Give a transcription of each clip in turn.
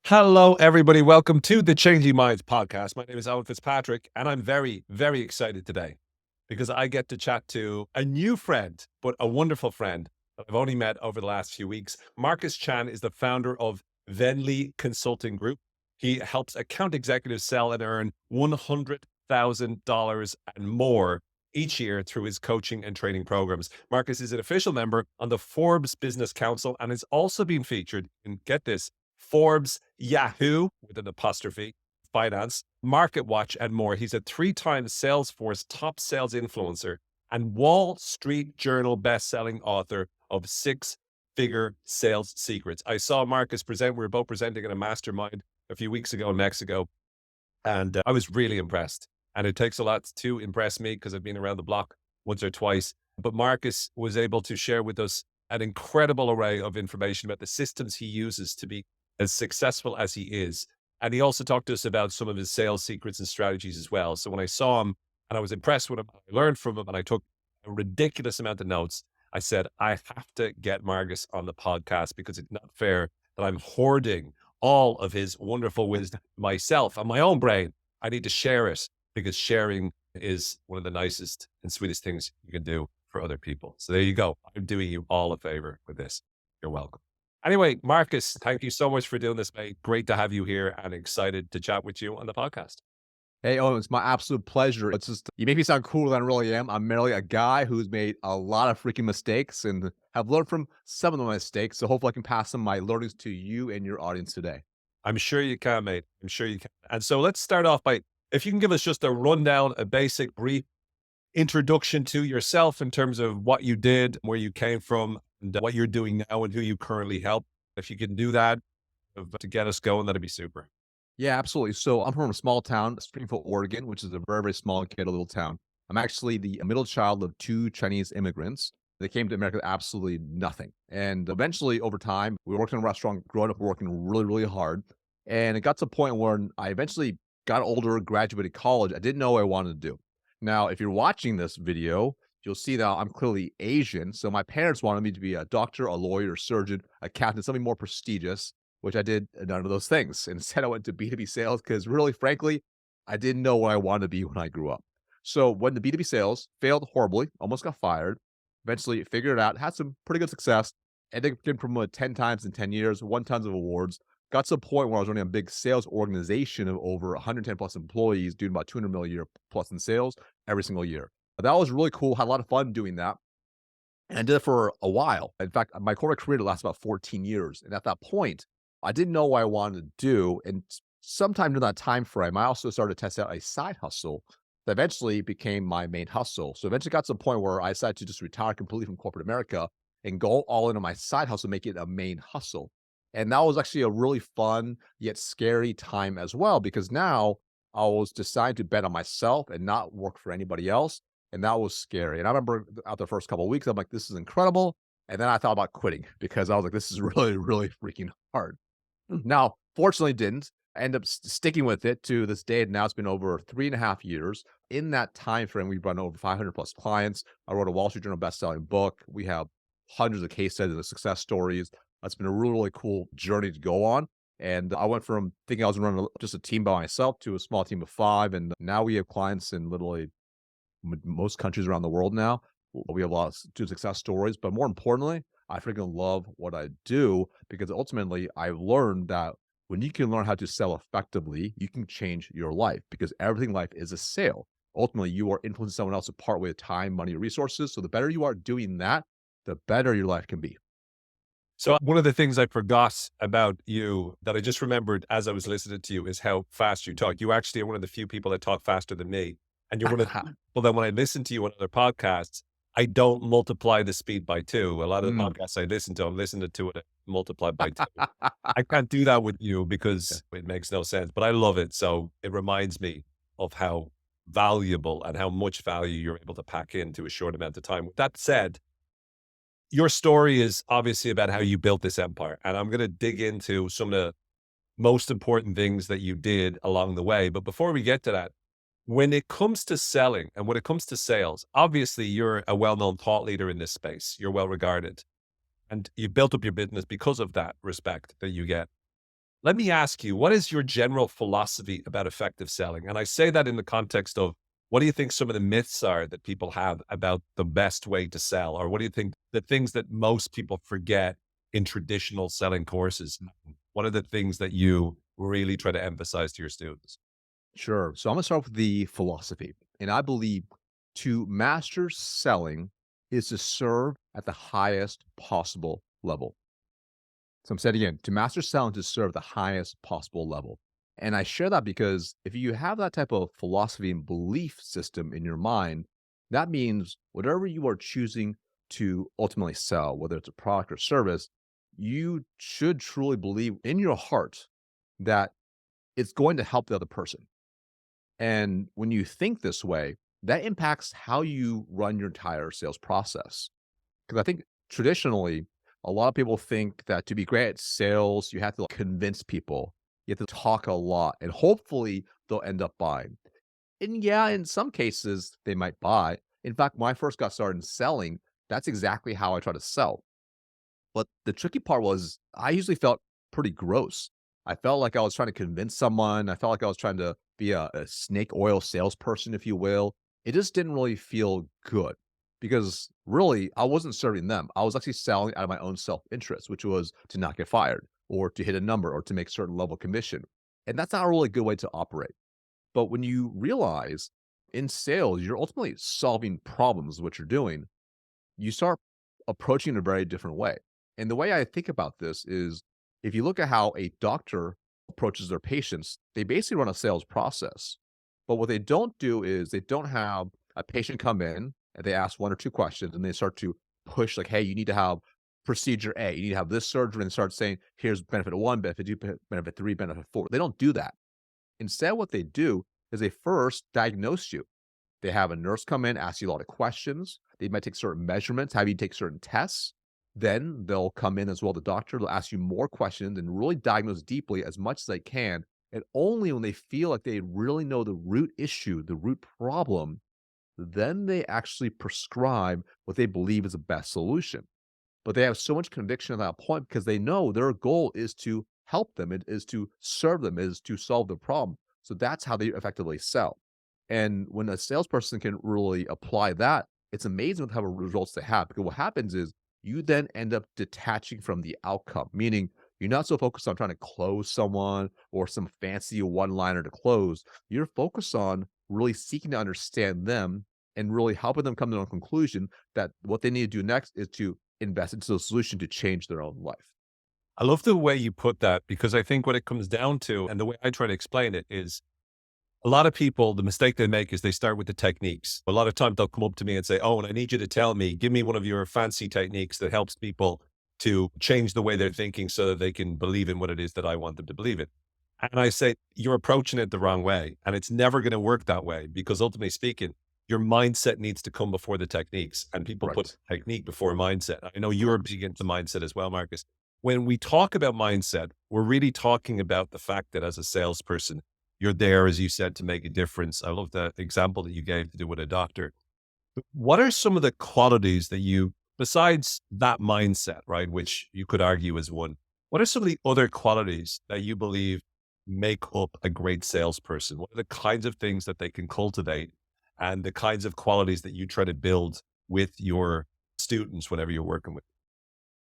Hello, everybody. Welcome to the Changing Minds podcast. My name is Owen Fitzpatrick, and I'm very, very excited today because I get to chat to a new friend, but a wonderful friend that I've only met over the last few weeks. Marcus Chan is the founder of Venli Consulting Group. He helps account executives sell and earn $100,000 and more each year through his coaching and training programs. Marcus is an official member on the Forbes Business Council and has also been featured in, get this, Forbes, Yahoo, with an apostrophe, finance, MarketWatch, and more. He's a 3-time Salesforce top sales influencer and Wall Street Journal best-selling author of 6-Figure Sales Secrets. I saw Marcus present. We were both presenting at a mastermind a few weeks ago in Mexico, and I was really impressed. And it takes a lot to impress me because I've been around the block once or twice. But Marcus was able to share with us an incredible array of information about the systems he uses to be as successful as he is. And he also talked to us about some of his sales secrets and strategies as well. So when I saw him and I was impressed with him, I learned from him and I took a ridiculous amount of notes. I said, I have to get Marcus on the podcast because it's not fair that I'm hoarding all of his wonderful wisdom myself on my own brain. I need to share it because sharing is one of the nicest and sweetest things you can do for other people. So there you go. I'm doing you all a favor with this. You're welcome. Anyway, Marcus, thank you so much for doing this, mate. Great to have you here and excited to chat with you on the podcast. Hey, Owen, it's my absolute pleasure. It's just, you make me sound cooler than I really am. I'm merely a guy who's made a lot of freaking mistakes and have learned from some of the mistakes. So hopefully I can pass some of my learnings to you and your audience today. I'm sure you can, mate. I'm sure you can. And so let's start off by, if you can give us just a rundown, a basic, brief introduction to yourself in terms of what you did, where you came from, and what you're doing now and who you currently help. If you can do that to get us going, that'd be super. Yeah, absolutely. So I'm from a small town, Springfield, Oregon, which is a very, very small, ghetto little town. I'm actually the middle child of 2 Chinese immigrants. They came to America with absolutely nothing. And eventually, over time, we worked in a restaurant, growing up working really, really hard. And it got to a point where I eventually got older, graduated college. I didn't know what I wanted to do. Now, if you're watching this video, you'll see that I'm clearly Asian. So my parents wanted me to be a doctor, a lawyer, a surgeon, accountant, something more prestigious, which I did none of those things. Instead, I went to B2B sales because really, frankly, I didn't know what I wanted to be when I grew up. So when the B2B sales failed horribly, almost got fired, eventually figured it out, had some pretty good success, and then been promoted 10 times in 10 years, won tons of awards, got to a point where I was running a big sales organization of over 110 plus employees, doing about 200 million a year plus in sales every single year. That was really cool. Had a lot of fun doing that. And I did it for a while. In fact, my corporate career lasted about 14 years. And at that point, I didn't know what I wanted to do. And sometime during that time frame, I also started to test out a side hustle that eventually became my main hustle. So eventually got to a point where I decided to just retire completely from corporate America and go all into my side hustle, make it a main hustle. And that was actually a really fun yet scary time as well, because now I was deciding to bet on myself and not work for anybody else. And that was scary. And I remember out the first couple of weeks, I'm like, this is incredible. And then I thought about quitting because I was like, this is really, really freaking hard. Now, fortunately, didn't. I ended up sticking with it to this day. Now it's been over 3.5 years. In that time frame, we've run over 500 plus clients. I wrote a Wall Street Journal best-selling book. We have hundreds of case studies and success stories. It's been a really, really cool journey to go on. And I went from thinking I was running just a team by myself to a small team of 5. And now we have clients in literally most countries around the world now. We have a lot of success stories, but more importantly, I freaking love what I do because ultimately I've learned that when you can learn how to sell effectively, you can change your life because everything in life is a sale. Ultimately, you are influencing someone else to part with time, money, resources. So the better you are doing that, the better your life can be. So one of the things I forgot about you that I just remembered as I was listening to you is how fast you talk. You actually are one of the few people that talk faster than me. And you're one of the people that when I listen to you on other podcasts, I don't multiply the speed by 2. A lot of the podcasts I listen to, I'm listening to it multiplied by 2. I can't do that with you because it makes no sense, but I love it. So it reminds me of how valuable and how much value you're able to pack into a short amount of time. With that said, your story is obviously about how you built this empire. And I'm going to dig into some of the most important things that you did along the way. But before we get to that, when it comes to selling and when it comes to sales, obviously you're a well-known thought leader in this space. You're well regarded and you built up your business because of that respect that you get. Let me ask you, what is your general philosophy about effective selling? And I say that in the context of what do you think some of the myths are that people have about the best way to sell? Or what do you think the things that most people forget in traditional selling courses? What are the things that you really try to emphasize to your students? Sure. So I'm going to start with the philosophy. And I believe to master selling is to serve at the highest possible level. So I'm saying again, to master selling to serve the highest possible level. And I share that because if you have that type of philosophy and belief system in your mind, that means whatever you are choosing to ultimately sell, whether it's a product or service, you should truly believe in your heart that it's going to help the other person. And when you think this way, that impacts how you run your entire sales process. Because I think traditionally, a lot of people think that to be great at sales, you have to convince people. You have to talk a lot, and hopefully they'll end up buying. And yeah, in some cases, they might buy. In fact, when I first got started in selling, that's exactly how I try to sell. But the tricky part was I usually felt pretty gross. I felt like I was trying to convince someone. I felt like I was trying to be a snake oil salesperson, if you will. It just didn't really feel good because really I wasn't serving them. I was actually selling out of my own self interest, which was to not get fired or to hit a number or to make certain level of commission. And that's not a really good way to operate. But when you realize in sales, you're ultimately solving problems, what you're doing, you start approaching it in a very different way. And the way I think about this is if you look at how a doctor approaches their patients, they basically run a sales process. But what they don't do is they don't have a patient come in and they ask one or two questions and they start to push, like, hey, you need to have procedure A, you need to have this surgery, and start saying, here's benefit one, benefit two, benefit three, benefit four. They don't do that. Instead, what they do is they first diagnose you. They have a nurse come in, ask you a lot of questions. They might take certain measurements, have you take certain tests. Then they'll come in as well, the doctor, they'll ask you more questions and really diagnose deeply as much as they can. And only when they feel like they really know the root issue, the root problem, then they actually prescribe what they believe is the best solution. But they have so much conviction at that point because they know their goal is to help them, it is to serve them, it is to solve the problem. So that's how they effectively sell. And when a salesperson can really apply that, it's amazing what type of results they have. Because what happens is you then end up detaching from the outcome, meaning you're not so focused on trying to close someone or some fancy one liner to close. You're focused on really seeking to understand them and really helping them come to a conclusion that what they need to do next is to invest into the solution to change their own life. I love the way you put that because I think what it comes down to, and the way I try to explain it is a lot of people, the mistake they make is they start with the techniques. A lot of times they'll come up to me and say, oh, and I need you to tell me, give me one of your fancy techniques that helps people to change the way they're thinking so that they can believe in what it is that I want them to believe in. And I say, you're approaching it the wrong way. And it's never going to work that way because ultimately speaking, your mindset needs to come before the techniques. And people put Right. technique before mindset. I know you're big into mindset as well, Marcus. When we talk about mindset, we're really talking about the fact that as a salesperson, you're there, as you said, to make a difference. I love the example that you gave to do with a doctor. What are some of the qualities that you, besides that mindset, right, which you could argue is one, what are some of the other qualities that you believe make up a great salesperson? What are the kinds of things that they can cultivate and the kinds of qualities that you try to build with your students whenever you're working with?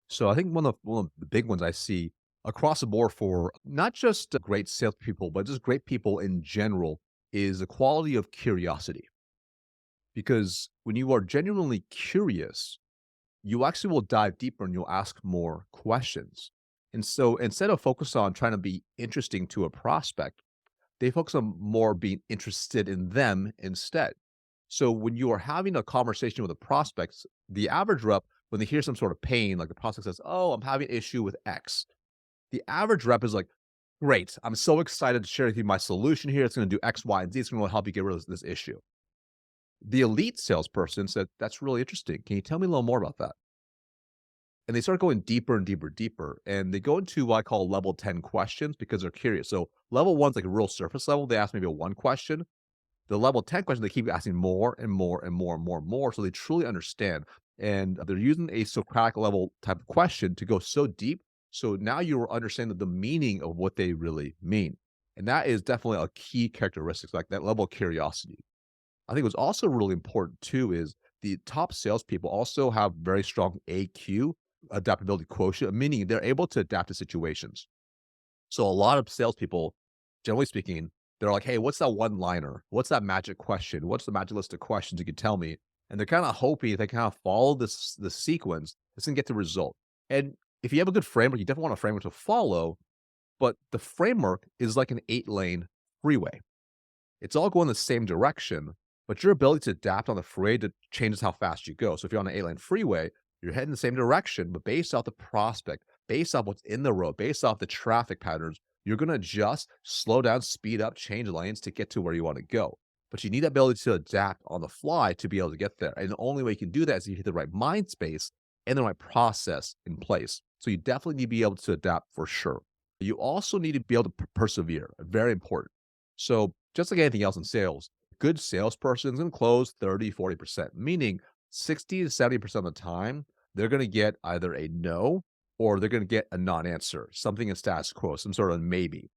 So I think one of the big ones I see across the board for not just great salespeople, but just great people in general is the quality of curiosity. Because when you are genuinely curious, you actually will dive deeper and you'll ask more questions. And so instead of focus on trying to be interesting to a prospect, they focus on more being interested in them instead. So when you are having a conversation with a prospect, the average rep, when they hear some sort of pain, like the prospect says, oh, I'm having an issue with X. The average rep is like, great, I'm so excited to share with you my solution here. It's going to do X, Y, and Z. It's going to help you get rid of this issue. The elite salesperson said, that's really interesting. Can you tell me a little more about that? And they start going deeper and deeper, deeper. And they go into what I call level 10 questions because they're curious. So level one's like a real surface level. They ask maybe a one question. The level 10 question, they keep asking more and more and more and more and more. So they truly understand. And they're using a Socratic level type of question to go so deep So now you're understanding the meaning of what they really mean. And that is definitely a key characteristic, like that level of curiosity. I think what's also really important too is the top salespeople also have very strong AQ, adaptability quotient, meaning they're able to adapt to situations. So a lot of salespeople, generally speaking, they're like, "Hey, what's that one liner? What's that magic question? What's the magic list of questions you can tell me?" And they're kind of hoping if they kind of follow this sequence, it's gonna get the result. And if you have a good framework, you definitely want a framework to follow. But the framework is like an 8-lane freeway. It's all going the same direction, but your ability to adapt on the freeway changes how fast you go. So if you're on an 8-lane freeway, you're heading the same direction, but based off the prospect, based off what's in the road, based off the traffic patterns, you're going to adjust, slow down, speed up, change lanes to get to where you want to go. But you need that ability to adapt on the fly to be able to get there. And the only way you can do that is you hit the right mind space and the right process in place. So you definitely need to be able to adapt for sure. You also need to be able to persevere. Very important. So just like anything else in sales, good salesperson is going to close 30, 40%, meaning 60 to 70% of the time, they're going to get either a no or they're going to get a non-answer, something in status quo, some sort of maybe.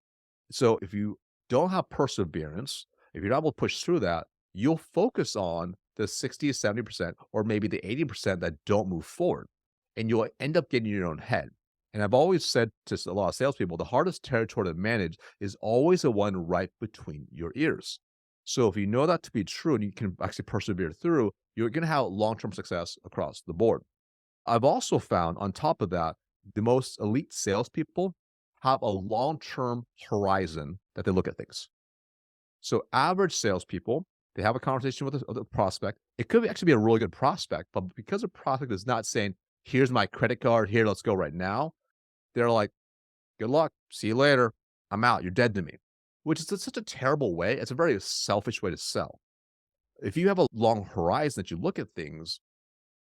So if you don't have perseverance, if you're not able to push through that, you'll focus on the 60 to 70% or maybe the 80% that don't move forward. And you'll end up getting in your own head. And I've always said to a lot of salespeople, the hardest territory to manage is always the one right between your ears. So if you know that to be true and you can actually persevere through, you're going to have long-term success across the board. I've also found on top of that, the most elite salespeople have a long-term horizon that they look at things. So average salespeople, they have a conversation with a prospect. It could actually be a really good prospect, but because a prospect is not saying, "Here's my credit card, here, let's go right now," they're like, "Good luck. See you later. I'm out. You're dead to me," which is such a terrible way. It's a very selfish way to sell. If you have a long horizon that you look at things,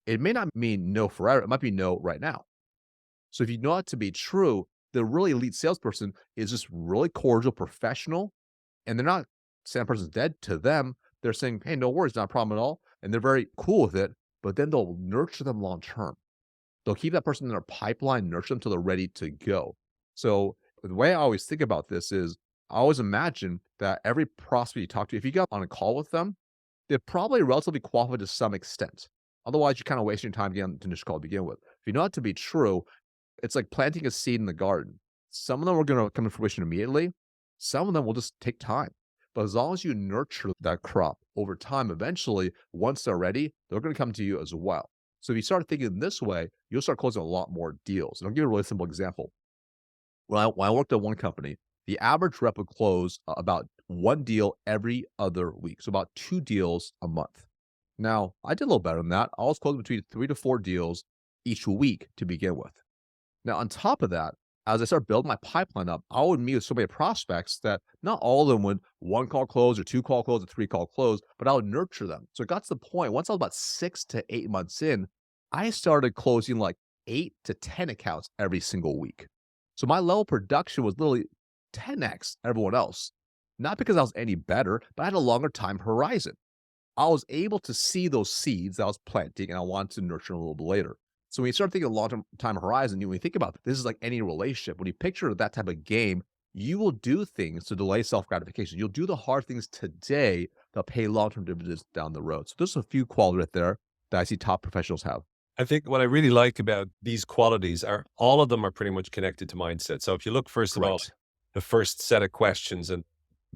it may not mean no forever. It might be no right now. So if you know it to be true, the really elite salesperson is just really cordial, professional, and they're not saying that person's dead to them. They're saying, "Hey, no worries, not a problem at all." And they're very cool with it, but then they'll nurture them long term. They'll keep that person in their pipeline, nurture them till they're ready to go. So the way I always think about this is I always imagine that every prospect you talk to, if you get on a call with them, they're probably relatively qualified to some extent. Otherwise, you're kind of wasting your time getting on the initial call to begin with. If you know it to be true, it's like planting a seed in the garden. Some of them are going to come to fruition immediately. Some of them will just take time. But as long as you nurture that crop over time, eventually, once they're ready, they're going to come to you as well. So if you start thinking this way, you'll start closing a lot more deals. And I'll give you a really simple example. When I worked at one company, the average rep would close about one deal every other week. So about 2 deals a month. Now, I did a little better than that. I was closing between 3 to 4 deals each week to begin with. Now, on top of that, as I started building my pipeline up, I would meet with so many prospects that not all of them would 1 call close or 2 call close or 3 call close, but I would nurture them. So it got to the point, once I was about 6 to 8 months in, I started closing like 8 to 10 accounts every single week. So my level of production was literally 10x everyone else. Not because I was any better, but I had a longer time horizon. I was able to see those seeds that I was planting and I wanted to nurture them a little bit later. So when you start thinking long-term time horizon, when you think about this is like any relationship. When you picture that type of game, you will do things to delay self-gratification. You'll do the hard things today that pay long-term dividends down the road. So there's a few qualities right there that I see top professionals have. I think what I really like about these qualities are all of them are pretty much connected to mindset. So if you look, first of all, Correct. the first set of questions and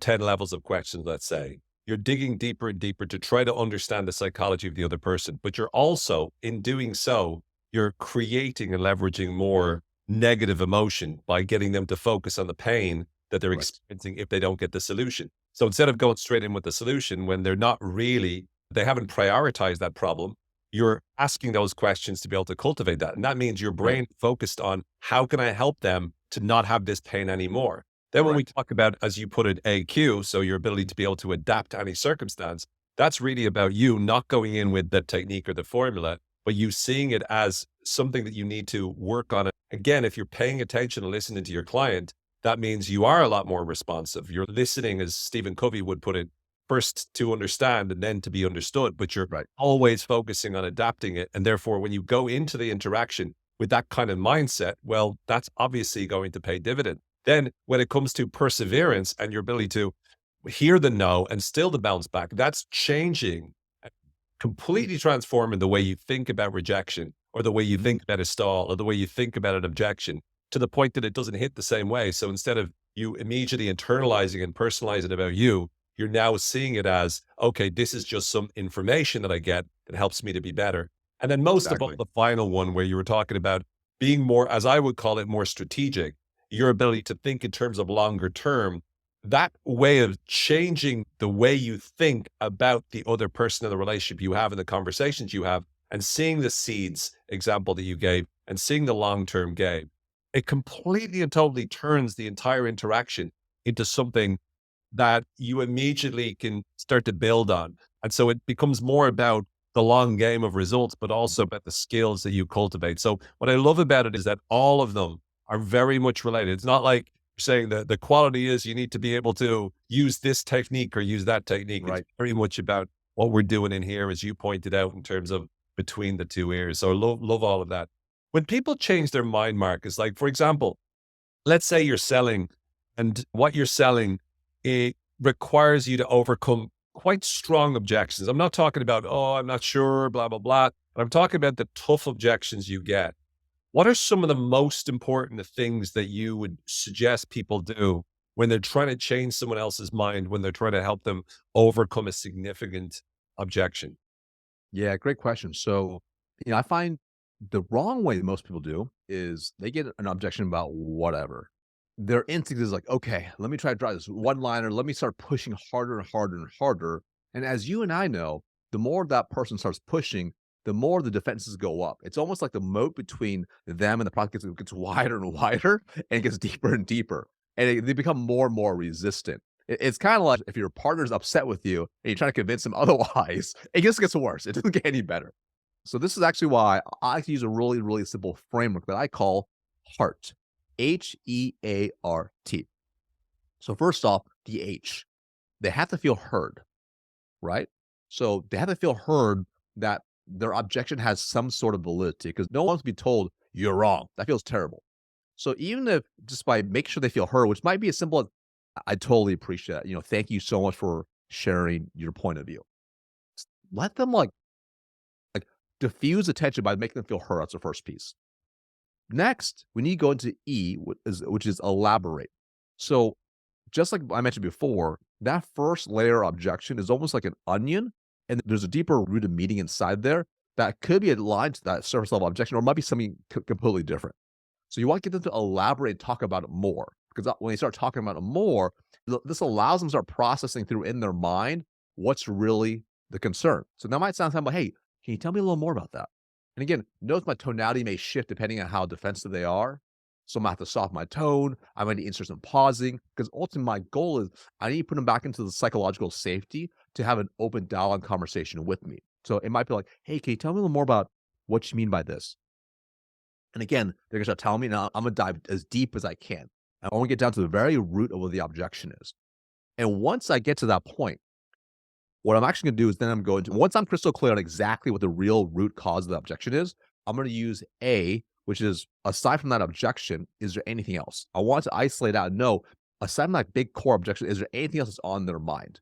10 levels of questions, let's say, you're digging deeper and deeper to try to understand the psychology of the other person. But you're also, in doing so, you're creating and leveraging more negative emotion by getting them to focus on the pain that they're Right. experiencing if they don't get the solution. So instead of going straight in with the solution when they're not really, they haven't prioritized that problem, you're asking those questions to be able to cultivate that. And that means your Right. brain focused on how can I help them to not have this pain anymore. Then when we Correct. talk about, as you put it, AQ, so your ability to be able to adapt to any circumstance, that's really about you not going in with the technique or the formula, but you seeing it as something that you need to work on. Again, if you're paying attention and listening to your client, that means you are a lot more responsive. You're listening, as Stephen Covey would put it, first to understand and then to be understood, but you're Right. always focusing on adapting it. And therefore, when you go into the interaction with that kind of mindset, well, that's obviously going to pay dividend. Then when it comes to perseverance and your ability to hear the no and still to bounce back, that's changing, completely transforming the way you think about rejection or the way you think about a stall or the way you think about an objection to the point that it doesn't hit the same way. So instead of you immediately internalizing and personalizing about you, you're now seeing it as, okay, this is just some information that I get that helps me to be better. And then most of all, Exactly. the final one where you were talking about being more, as I would call it, more strategic, your ability to think in terms of longer term, that way of changing the way you think about the other person in the relationship you have and the conversations you have, and seeing the seeds example that you gave and seeing the long-term game, it completely and totally turns the entire interaction into something that you immediately can start to build on. And so it becomes more about the long game of results, but also about the skills that you cultivate. So what I love about it is that all of them are very much related. It's not like you're saying that the quality is you need to be able to use this technique or use that technique. It's Right. very much about what we're doing in here, as you pointed out, in terms of between the two ears. So I love all of that. When people change their mind, Marcus, like for example, let's say you're selling and what you're selling, it requires you to overcome quite strong objections. I'm not talking about, oh, I'm not sure, blah, blah, blah. But I'm talking about the tough objections you get. What are some of the most important things that you would suggest people do when they're trying to change someone else's mind, when they're trying to help them overcome a significant objection? Yeah, great question. So, I find the wrong way that most people do is they get an objection about whatever. Their instinct is like, okay, let me try to drive this one liner. Let me start pushing harder and harder and harder. And as you and I know, the more that person starts pushing, the more the defenses go up. It's almost like the moat between them and the product gets wider and wider and it gets deeper and deeper. And they become more and more resistant. It's kind of like if your partner's upset with you and you're trying to convince them otherwise, it just gets worse. It doesn't get any better. So this is actually why I like to use a really, really simple framework that I call HEART. H-E-A-R-T. So first off, the H, they have to feel heard, right? So they have to feel heard that their objection has some sort of validity because no one wants to be told you're wrong. That feels terrible. So even if just by making sure they feel heard, which might be as simple as I totally appreciate it. Thank you so much for sharing your point of view. Let them like diffuse attention by making them feel heard. That's the first piece. Next, we need to go into E, which is elaborate. So just like I mentioned before, that first layer of objection is almost like an onion, and there's a deeper rooted meaning inside there that could be aligned to that surface level objection, or it might be something completely different. So you want to get them to elaborate and talk about it more, because when they start talking about it more, this allows them to start processing through in their mind what's really the concern. So that might sound like, hey, can you tell me a little more about that? And again, notice my tonality may shift depending on how defensive they are. So I'm gonna have to soften my tone. I might need to insert some pausing because ultimately my goal is I need to put them back into the psychological safety to have an open dialogue conversation with me. So it might be like, hey, can you tell me a little more about what you mean by this? And again, they're gonna start telling me, now I'm gonna dive as deep as I can. I want to get down to the very root of what the objection is. And once I get to that point, what I'm actually gonna do is then I'm going to once I'm crystal clear on exactly what the real root cause of the objection is, I'm gonna use A, which is aside from that objection, is there anything else? I want to isolate out and know, aside from that big core objection, is there anything else that's on their mind?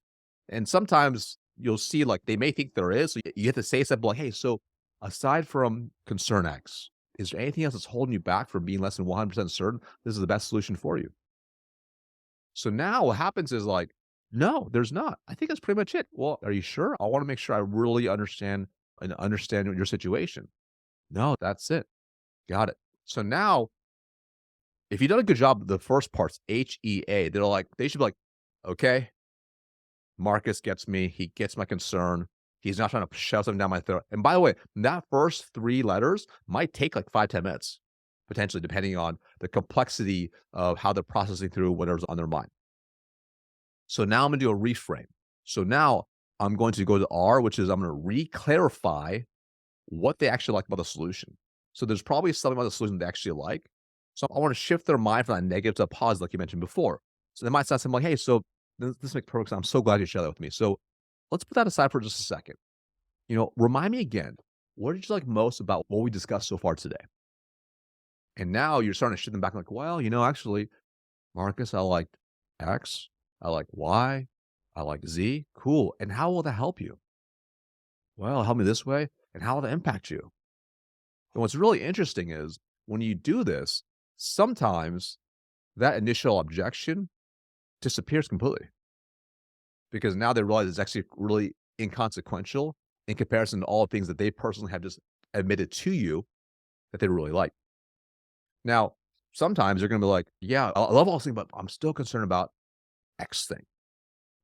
And sometimes you'll see like they may think there is. So you have to say something like, hey, so aside from concern X, is there anything else that's holding you back from being less than 100% certain this is the best solution for you? So now what happens is like, no, there's not. I think that's pretty much it. Well, are you sure? I want to make sure I really understand your situation. No, that's it. Got it. So now, if you've done a good job, the first part's HEA. They should be like, okay, Marcus gets me. He gets my concern. He's not trying to shove something down my throat. And by the way, that first three letters might take like 5, 10 minutes, potentially, depending on the complexity of how they're processing through whatever's on their mind. So now I'm gonna do a reframe. So now I'm going to go to R, which is I'm gonna re-clarify what they actually like about the solution. So there's probably something about the solution they actually like. So I want to shift their mind from that negative to a positive, like you mentioned before. So they might say something like, hey, so this makes perfect sense. I'm so glad you shared that with me. So let's put that aside for just a second. Remind me again, what did you like most about what we discussed so far today? And now you're starting to shift them back like, well, actually, Marcus, I like X, I like Y, I like Z. Cool. And how will that help you? Well, help me this way. And how will that impact you? And what's really interesting is when you do this, sometimes that initial objection disappears completely because now they realize it's actually really inconsequential in comparison to all the things that they personally have just admitted to you that they really like. Now, sometimes they're going to be like, yeah, I love all these things, but I'm still concerned about X thing.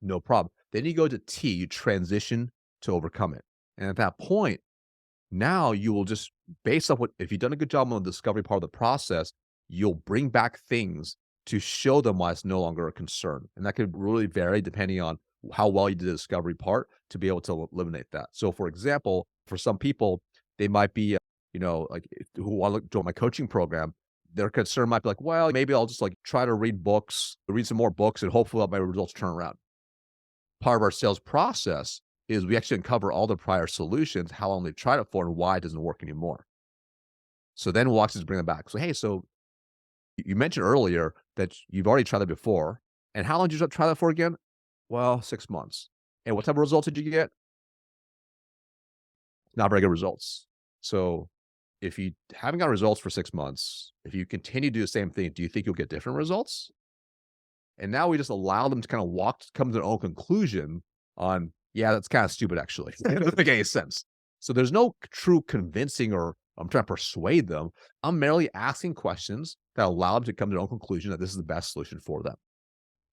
No problem. Then you go to T, you transition to overcome it. And at that point, now you will just, based off what, if you've done a good job on the discovery part of the process, you'll bring back things to show them why it's no longer a concern. And that could really vary depending on how well you did the discovery part to be able to eliminate that. So, for example, for some people, they might be, like who want to join my coaching program, their concern might be like, well, maybe I'll just like try to read some more books, and hopefully my results turn around. Part of our sales process is we actually uncover all the prior solutions, how long they've tried it for, and why it doesn't work anymore. So then we'll actually bring them back. So, hey, so you mentioned earlier that you've already tried that before. And how long did you try that for again? Well, 6 months. And what type of results did you get? Not very good results. So if you haven't got results for 6 months, if you continue to do the same thing, do you think you'll get different results? And now we just allow them to kind of come to their own conclusion on, yeah, that's kind of stupid, actually. It doesn't make any sense. So there's no true convincing or I'm trying to persuade them. I'm merely asking questions that allow them to come to their own conclusion that this is the best solution for them.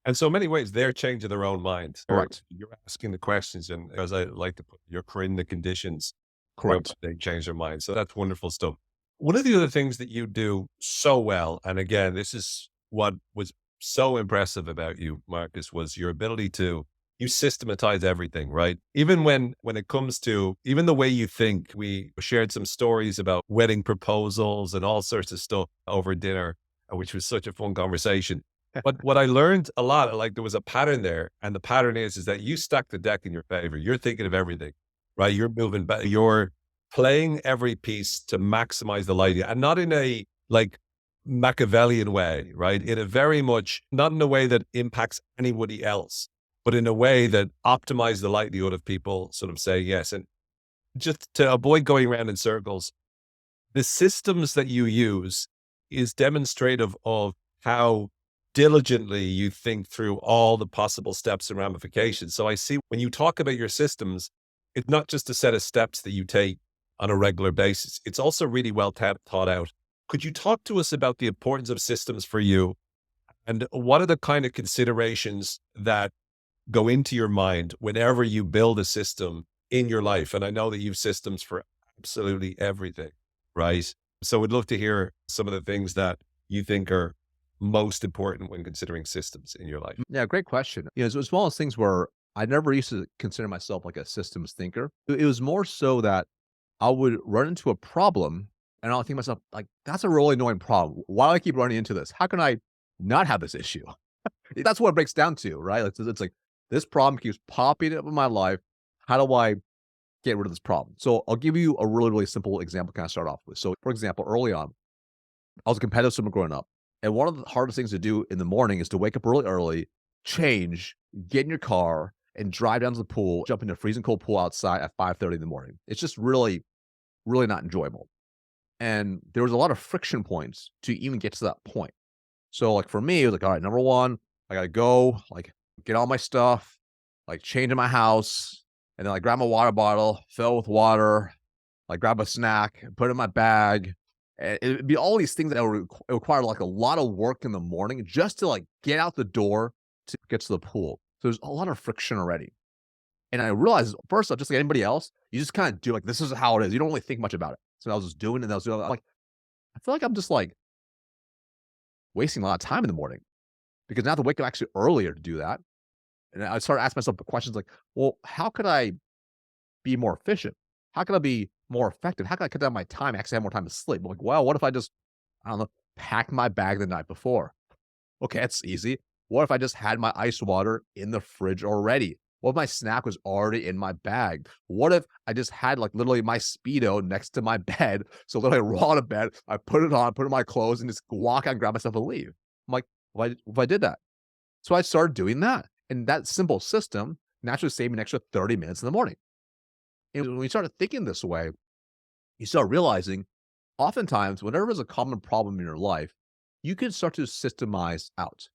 And so many ways they're changing their own mind. Or Correct. you're asking the questions, and as I like to put, you're creating the conditions whereby Correct. they change their mind. So that's wonderful stuff. One of the other things that you do so well, and again, this is what was so impressive about you, Marcus, was your ability to you systematize everything, right? Even when it comes to even the way you think. We shared some stories about wedding proposals and all sorts of stuff over dinner, which was such a fun conversation. But what I learned a lot, like there was a pattern there, and the pattern is that you stack the deck in your favor. You're thinking of everything, right? You're moving back. You're playing every piece to maximize the light, and not in a like Machiavellian way, right? In a very much not in a way that impacts anybody else, but in a way that optimizes the likelihood of people sort of saying yes. And just to avoid going around in circles, the systems that you use is demonstrative of how diligently you think through all the possible steps and ramifications. So I see when you talk about your systems, it's not just a set of steps that you take on a regular basis. It's also really well thought out. Could you talk to us about the importance of systems for you, and what are the kind of considerations that go into your mind whenever you build a system in your life? And I know that you've systems for absolutely everything, right? So we'd love to hear some of the things that you think are most important when considering systems in your life. Yeah, great question. It's one of those things where I never used to consider myself like a systems thinker. It was more so that I would run into a problem and I'll think to myself, like, that's a really annoying problem. Why do I keep running into this? How can I not have this issue? That's what it breaks down to, right? It's like this problem keeps popping up in my life. How do I get rid of this problem? So I'll give you a really, really simple example to kind of start off with. So, for example, early on, I was a competitive swimmer growing up. And one of the hardest things to do in the morning is to wake up really early, change, get in your car, and drive down to the pool, jump into a freezing cold pool outside at 5:30 in the morning. It's just really, really not enjoyable. And there was a lot of friction points to even get to that point. So, like, for me, it was like, all right, number one, I gotta go, like, get all my stuff, like, change in my house, and then, like, grab my water bottle, fill it with water, like, grab a snack, put it in my bag. And it'd be all these things that would require, like, a lot of work in the morning just to, like, get out the door to get to the pool. So there's a lot of friction already. And I realized, first off, just like anybody else, you just kinda do, like, this is how it is. You don't really think much about it. So I was just doing it, and I was doing like, I feel like I'm just, like, wasting a lot of time in the morning because now I have to wake up actually earlier to do that. And I started asking myself questions like, well, how could I be more efficient? How could I be more effective? How can I cut down my time, actually have more time to sleep? I'm like, well, what if I just, I don't know, pack my bag the night before? Okay, that's easy. What if I just had my ice water in the fridge already? What if my snack was already in my bag? What if I just had like literally my Speedo next to my bed? So literally I roll out of bed, I put it on, put in my clothes, and just walk out and grab myself and leave. I'm like, if I did that? So I started doing that. And that simple system naturally saved me an extra 30 minutes in the morning. And when we started thinking this way, you start realizing oftentimes, whenever there's a common problem in your life, you can start to systemize out.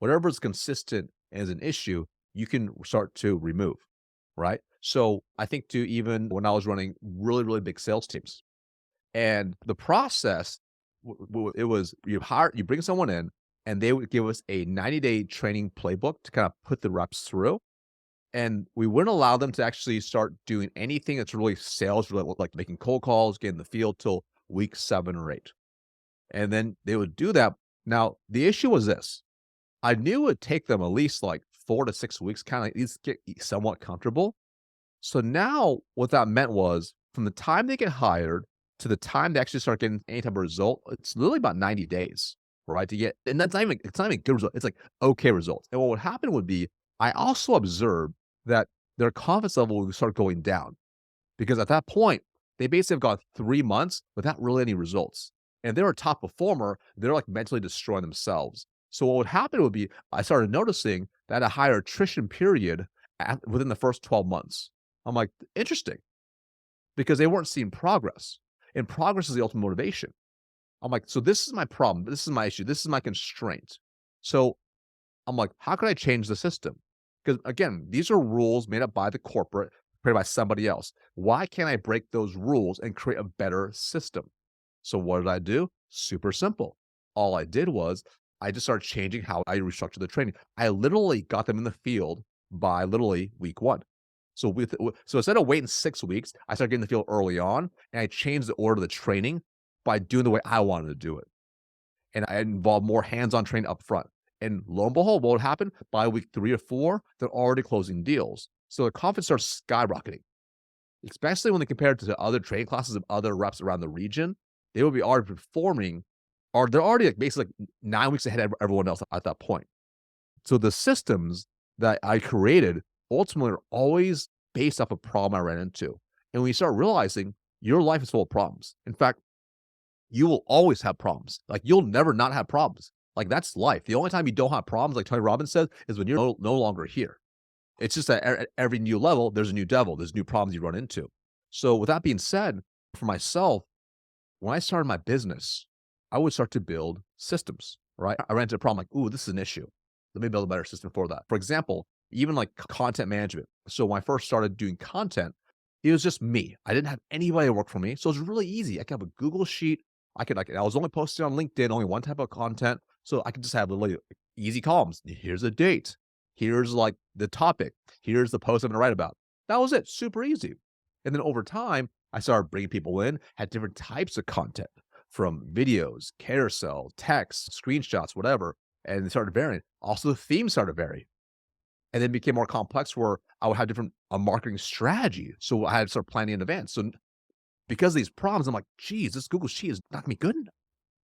Whatever is consistent as an issue, you can start to remove, right? So I think to even when I was running really, really big sales teams, and the process, it was you bring someone in, and they would give us a 90-day training playbook to kind of put the reps through. And we wouldn't allow them to actually start doing anything that's really sales related, like making cold calls, getting in the field till week 7 or 8. And then they would do that. Now, the issue was this. I knew it would take them at least like 4 to 6 weeks, kind of at least get somewhat comfortable. So now what that meant was from the time they get hired to the time they actually start getting any type of result, it's literally about 90 days, right? To get, and it's not even good result. It's like okay results. And what would happen would be, I also observed that their confidence level would start going down because at that point, they basically have gone 3 months without really any results. And they're a top performer, they're like mentally destroying themselves. So what would happen would be, I started noticing that a higher attrition period within the first 12 months. I'm like, interesting, because they weren't seeing progress. And progress is the ultimate motivation. I'm like, so this is my problem. This is my issue. This is my constraint. So I'm like, how can I change the system? Because again, these are rules made up by the corporate, created by somebody else. Why can't I break those rules and create a better system? So what did I do? Super simple. All I did was I just started changing how I restructured the training. I literally got them in the field by literally week 1. So instead of waiting 6 weeks, I started getting in the field early on, and I changed the order of the training by doing the way I wanted to do it. And I involved more hands-on training up front. And lo and behold, what would happen? By week 3 or 4, they're already closing deals. So their confidence starts skyrocketing, especially when they compare it to other training classes of other reps around the region. They will be already performing, or they're already like basically like 9 weeks ahead of everyone else at that point. So the systems that I created ultimately are always based off a problem I ran into. And when you start realizing your life is full of problems. In fact, you will always have problems. Like you'll never not have problems. Like that's life. The only time you don't have problems, like Tony Robbins says, is when you're no longer here. It's just that at every new level, there's a new devil. There's new problems you run into. So with that being said, for myself, when I started my business, I would start to build systems, right? I ran into a problem like, ooh, this is an issue. Let me build a better system for that. For example, even like content management. So when I first started doing content, it was just me. I didn't have anybody work for me. So it was really easy. I could have a Google sheet. I was only posting on LinkedIn, only one type of content. So I could just have literally easy columns. Here's a date. Here's like the topic. Here's the post I'm going to write about. That was it. Super easy. And then over time, I started bringing people in, had different types of content from videos, carousel, text, screenshots, whatever. And it started varying. Also, the theme started varying. And then it became more complex where I would have different marketing strategy. So I had to start planning in advance. So because of these problems, I'm like, geez, this Google Sheet is not gonna be good enough.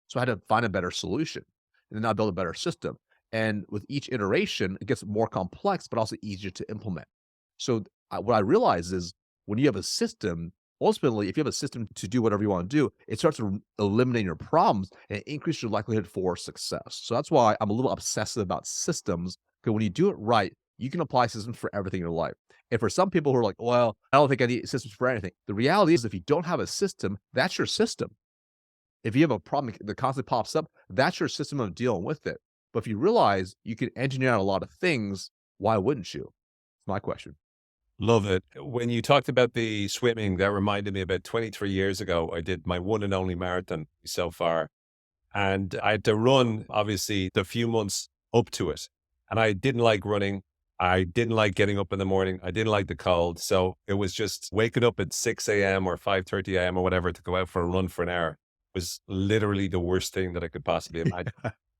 So I had to find a better solution and then I build a better system. And with each iteration, it gets more complex, but also easier to implement. So what I realize is when you have a system, ultimately, if you have a system to do whatever you want to do, it starts to eliminate your problems and increase your likelihood for success. So that's why I'm a little obsessive about systems, because when you do it right, you can apply systems for everything in your life. And for some people who are like, well, I don't think I need systems for anything. The reality is if you don't have a system, that's your system. If you have a problem that constantly pops up, that's your system of dealing with it. But if you realize you can engineer out a lot of things, why wouldn't you? It's my question. Love it. When you talked about the swimming, that reminded me about 23 years ago, I did my one and only marathon so far. And I had to run, obviously, the few months up to it. And I didn't like running. I didn't like getting up in the morning. I didn't like the cold. So it was just waking up at 6 a.m. or 5:30 a.m. or whatever to go out for a run for an hour was literally the worst thing that I could possibly imagine.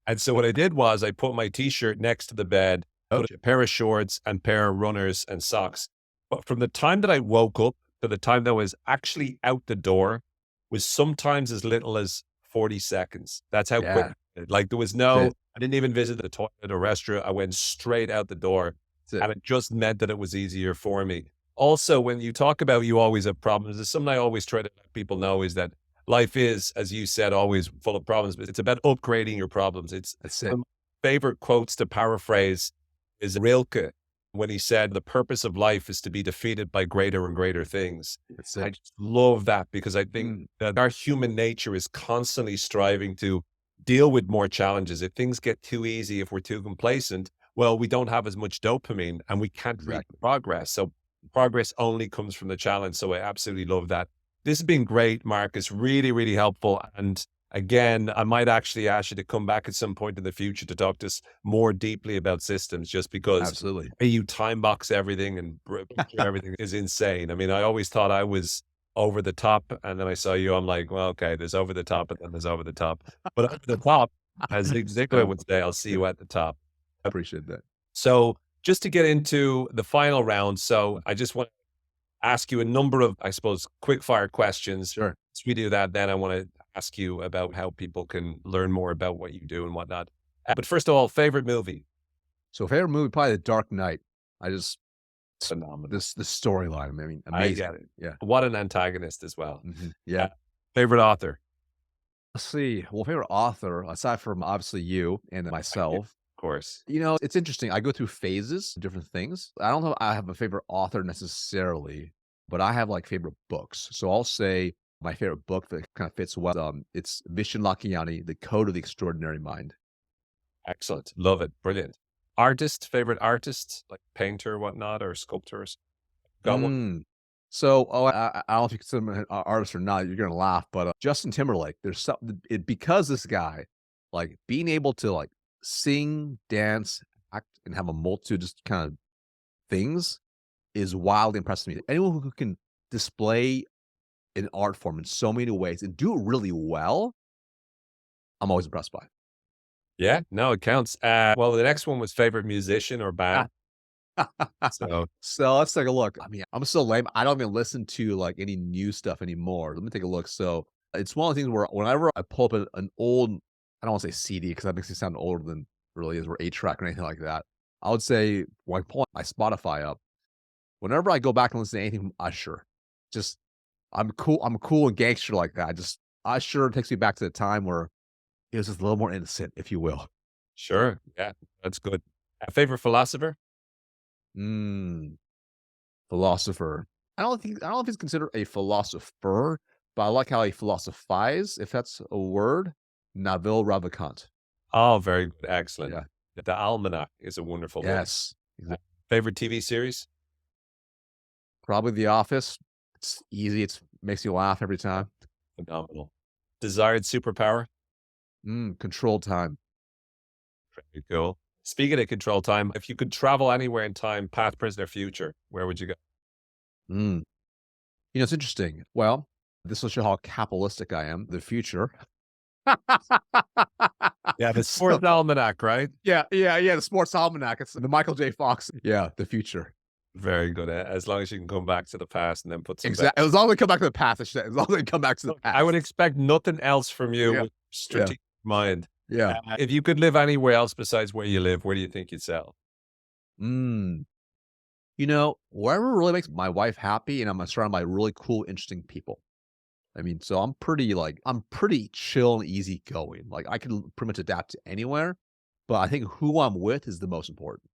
And so what I did was I put my t-shirt next to the bed, put a pair of shorts and pair of runners and socks. But from the time that I woke up to the time that I was actually out the door was sometimes as little as 40 seconds. That's how quick. Yeah, Like there was that's no, it. I didn't even visit the toilet or restaurant. I went straight out the door. That's it. and it just meant that it was easier for me. Also, when you talk about you always have problems, there's something I always try to let people know is that life is, as you said, always full of problems, but it's about upgrading your problems. It's That's one it. of my favorite quotes to paraphrase is Rilke when he said, "The purpose of life is to be defeated by greater and greater things." That's I it. just love that because I think Mm, that our human nature is constantly striving to deal with more challenges. If things get too easy, if we're too complacent, well, we don't have as much dopamine and we can't really exactly. progress. So progress only comes from the challenge. So I absolutely love that. This has been great, Marcus. Really, really helpful. And again, I might actually ask you to come back at some point in the future to talk to us more deeply about systems, just because Absolutely. the way you time box everything and picture everything is insane. I mean, I always thought I was over the top, and then I saw you. I'm like, well, okay, there's over the top, and then there's over the top. But over the top, as Zig Ziglar So, would say, I'll see yeah, you at the top. I appreciate that. So just to get into the final round, so I just want to ask you a number of, I suppose, quick fire questions. Sure. As we do that, then I want to ask you about how people can learn more about what you do and whatnot. But first of all, favorite movie? So favorite movie, probably The Dark Knight. I just Phenomenal. the storyline. I mean, I amazing. get it. Yeah. What an antagonist as well. Yeah. Uh, favorite author? Let's see. Well, favorite author, aside from obviously you and Yeah, myself, of course. it's interesting. I go through phases, different things. I don't know I have a favorite author necessarily, but I have like favorite books. So I'll say my favorite book that kind of fits well. It's Vishen Lakhiani, The Code of the Extraordinary Mind. Excellent. Love it. Brilliant. Artist, favorite artist, like painter, whatnot, or sculptors? Got one? Mm. So, I don't know if you consider him an artist or not. You're gonna laugh, but Justin Timberlake. There's something because this guy, like being able to like sing, dance, act, and have a multitude just kind of things is wildly impressive to me. Anyone who can display an art form in so many ways and do it really well, I'm always impressed by. Yeah, no, it counts. Well, the next one was favorite musician or band. So So let's take a look. I mean, I'm so lame. I don't even listen to like any new stuff anymore. Let me take a look. So it's one of the things where whenever I pull up an old, I don't want to say CD because that makes it sound older than it really is, or 8 track or anything like that. I would say when I pull my Spotify up, whenever I go back and listen to anything from Usher, just I'm cool and gangster like that. Just Usher takes me back to the time where it was just a little more innocent, if you will. sure. Yeah, that's good. Favorite philosopher? Mm. Philosopher. I don't know if he's considered a philosopher, but I like how he philosophize, if that's a word. Naval Ravikant. Oh, very good. Excellent. Yeah. The Almanac is a wonderful book. Yes. Favorite TV series? Probably The Office. It's easy. It's makes you laugh every time. Phenomenal. Desired superpower? Control time. Very cool. Speaking of control time, if you could travel anywhere in time, past, present, or future, where would you go? Mm. It's interesting. Well, this will show how capitalistic I am. The future. Yeah, the So, Sports Almanac, right? yeah. The sports almanac. It's the Michael J. Fox. Yeah, the future. Very good. As long as you can come back to the past and then put some. Exactly. As long as they come back to the past, I should say. As long as they come back to the Look, I would past. expect nothing else from you Yeah. with Yeah. strategic mind. Yeah. If you could live anywhere else besides where you live, where do you think you'd sell? Mm. Wherever really makes my wife happy and I'm surrounded by really cool, interesting people. I mean, so I'm pretty chill and easygoing. Like I can pretty much adapt to anywhere, but I think who I'm with is the most important.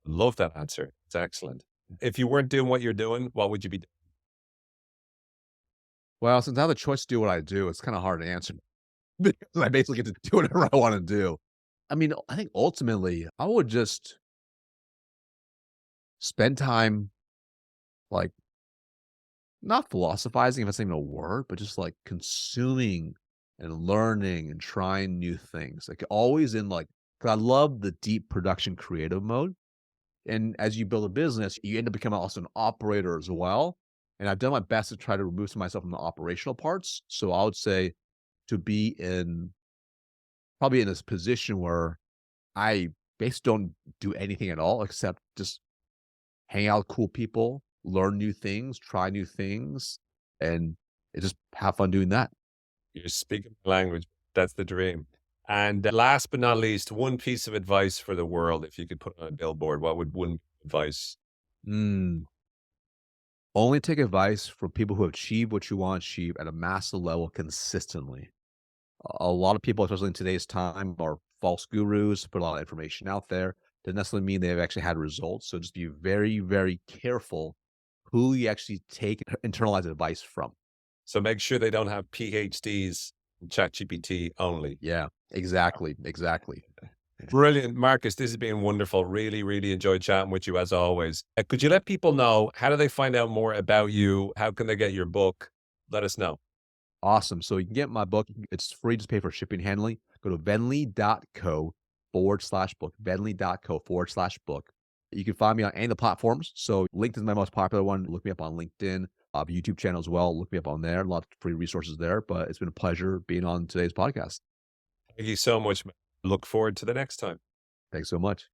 Love that answer. It's excellent. If you weren't doing what you're doing, what would you be doing? Well, since I have the choice to do what I do, it's kind of hard to answer because I basically get to do whatever I want to do. I mean, I think ultimately I would just spend time like not philosophizing, if that's even a word, but just like consuming and learning and trying new things. Like always in like, cause I love the deep production creative mode. And as you build a business, you end up becoming also an operator as well. And I've done my best to try to remove myself from the operational parts. So I would say to be probably in this position where I basically don't do anything at all except just hang out with cool people, learn new things, try new things, and just have fun doing that. You're speaking my language. That's the dream. And last but not least, one piece of advice for the world. If you could put on a billboard, what would one advice? Mm. Only take advice from people who have achieved what you want to achieve at a massive level consistently. A lot of people, especially in today's time, are false gurus, put a lot of information out there. Doesn't necessarily mean they've actually had results. So just be very, very careful who you actually take internalized advice from. So make sure they don't have PhDs in ChatGPT only. Yeah, exactly. Exactly. Brilliant, Marcus. This has been wonderful. Really, really enjoyed chatting with you as always. Could you let people know, how do they find out more about you? How can they get your book? Let us know. Awesome. So you can get my book. It's free, just pay for shipping and handling. Go to venli.co/book, venli.co/book. You can find me on any of the platforms. So LinkedIn is my most popular one. Look me up on LinkedIn. I have a YouTube channel as well. Look me up on there. A lot of free resources there. But it's been a pleasure being on today's podcast. Thank you so much, man. Look forward to the next time. Thanks so much.